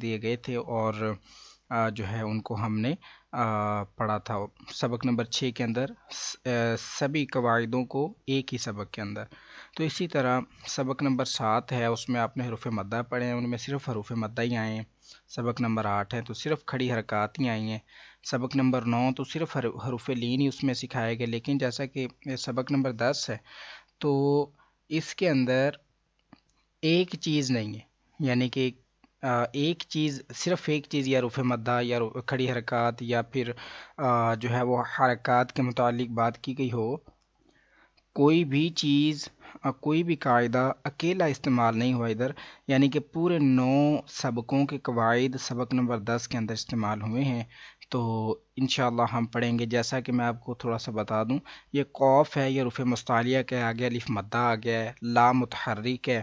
دیے گئے تھے اور جو ہے ان کو ہم نے پڑھا تھا سبق نمبر 6 کے اندر، سبھی قواعدوں کو ایک ہی سبق کے اندر۔ تو اسی طرح سبق نمبر 7 ہے، اس میں آپ نے حروف مدہ پڑھے ہیں، ان میں صرف حروف مدہ ہی آئے ہیں۔ سبق نمبر 8 ہے تو صرف کھڑی حرکات ہی آئی ہیں۔ سبق نمبر 9 تو صرف حروف لین ہی اس میں سکھائے گئے، لیکن جیسا کہ سبق نمبر 10 ہے تو اس کے اندر ایک چیز نہیں ہے، یعنی کہ ایک چیز، صرف ایک چیز یا حروف مدہ یا کھڑی حرکات یا پھر جو ہے وہ حرکات کے متعلق بات کی گئی ہو، کوئی بھی چیز کوئی بھی قاعدہ اکیلا استعمال نہیں ہوا ادھر، یعنی کہ پورے 9 سبقوں کے قواعد سبق نمبر 10 کے اندر استعمال ہوئے ہیں۔ تو انشاءاللہ ہم پڑھیں گے، جیسا کہ میں آپ کو تھوڑا سا بتا دوں، یہ قوف ہے، یہ حروف مستعلیہ کے آگے الف مدہ آ گیا ہے، لام متحرک ہے،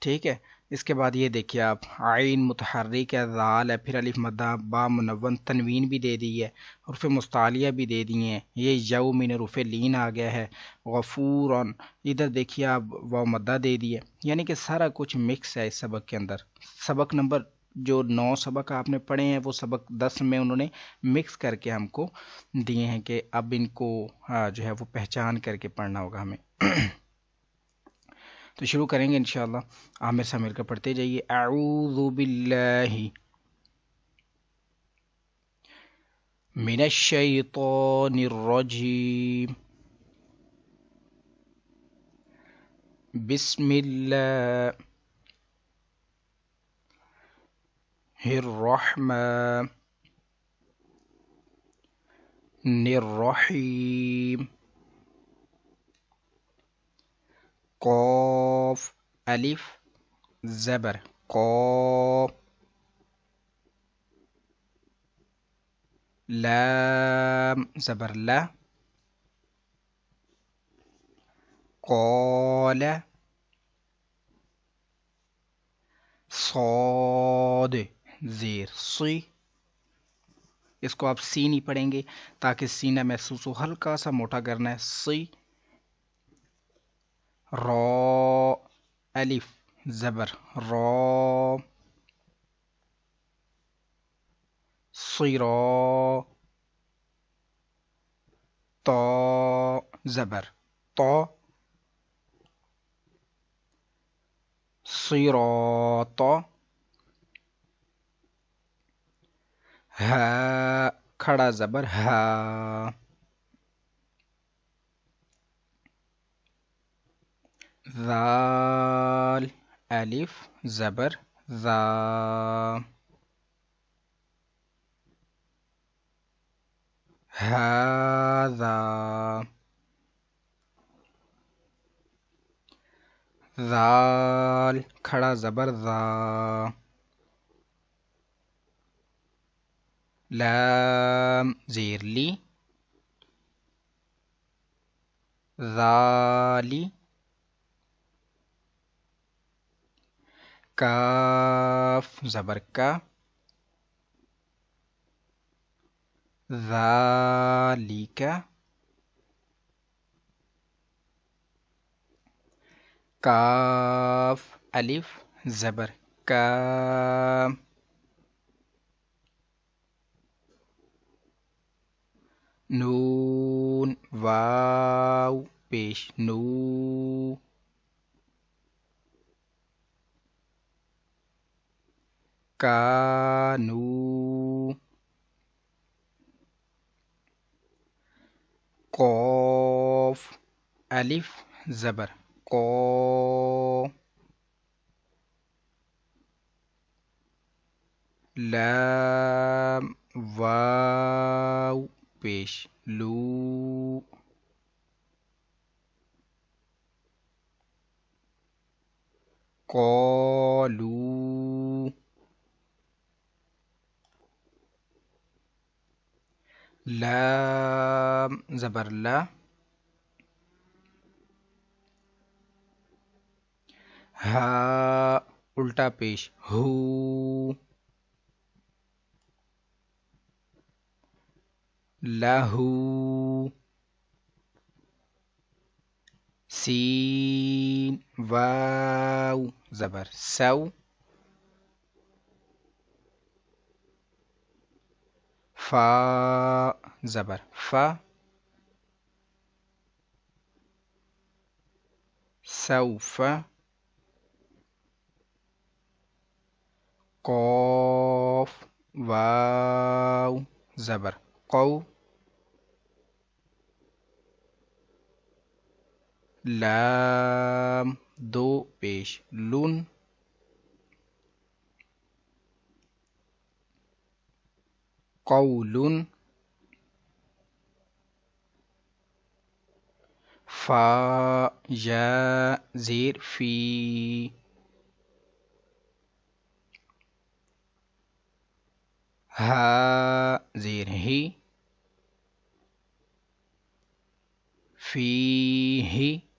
ٹھیک ہے۔ اس کے بعد یہ دیکھیے آپ، عین متحرک ہے، ذال ہے، پھر الف مدہ، با منون، تنوین بھی دے دی ہے، حروف مستعلیہ بھی دے دی ہیں، یہ یو من حروف لین آ گیا ہے، غفورن، ادھر دیکھیے آپ واو مدہ دے دی ہے، یعنی کہ سارا کچھ مکس ہے اس سبق کے اندر۔ سبق نمبر جو 9 سبق آپ نے پڑھے ہیں وہ سبق 10 میں انہوں نے مکس کر کے ہم کو دیے ہیں کہ اب ان کو جو ہے وہ پہچان کر کے پڑھنا ہوگا ہمیں۔ تو شروع کریں گے انشاءاللہ، عامر سے مل کر پڑھتے جائیے۔ اعوذ باللہ من الشیطان الرجیم، بسم اللہ الرحمن الرحیم، قاف الف زبر قاف، لام زبر لا، قال، صاد زیر سی، اس کو آپ سی نہیں پڑھیں گے تاکہ سینہ محسوس ہو، ہلکا سا موٹا کرنا ہے، سی، را الف زبر را، صرا، تا زبر تا، صراط، ہا کھڑا زبر ہا، ذال الف زبر ذا، ہذا، ذال کھڑا زبر ذا، لام زیر لی، ذالی، کاف زبر کا، ذالک، کاف الف زبر کا، نون واو پیش نو، کانو، قاف الف زبر قا، لام واو پیش لو، قالو، لام زبر لا، ہا الٹا پیش ہو، لہو، سین واو زبر سو، فا زبر فا، سوف، قاف، واو زبر قو، لام دو پیش لن، قول، فا یا زیر فی، ہا زیر ہی، فی ہی،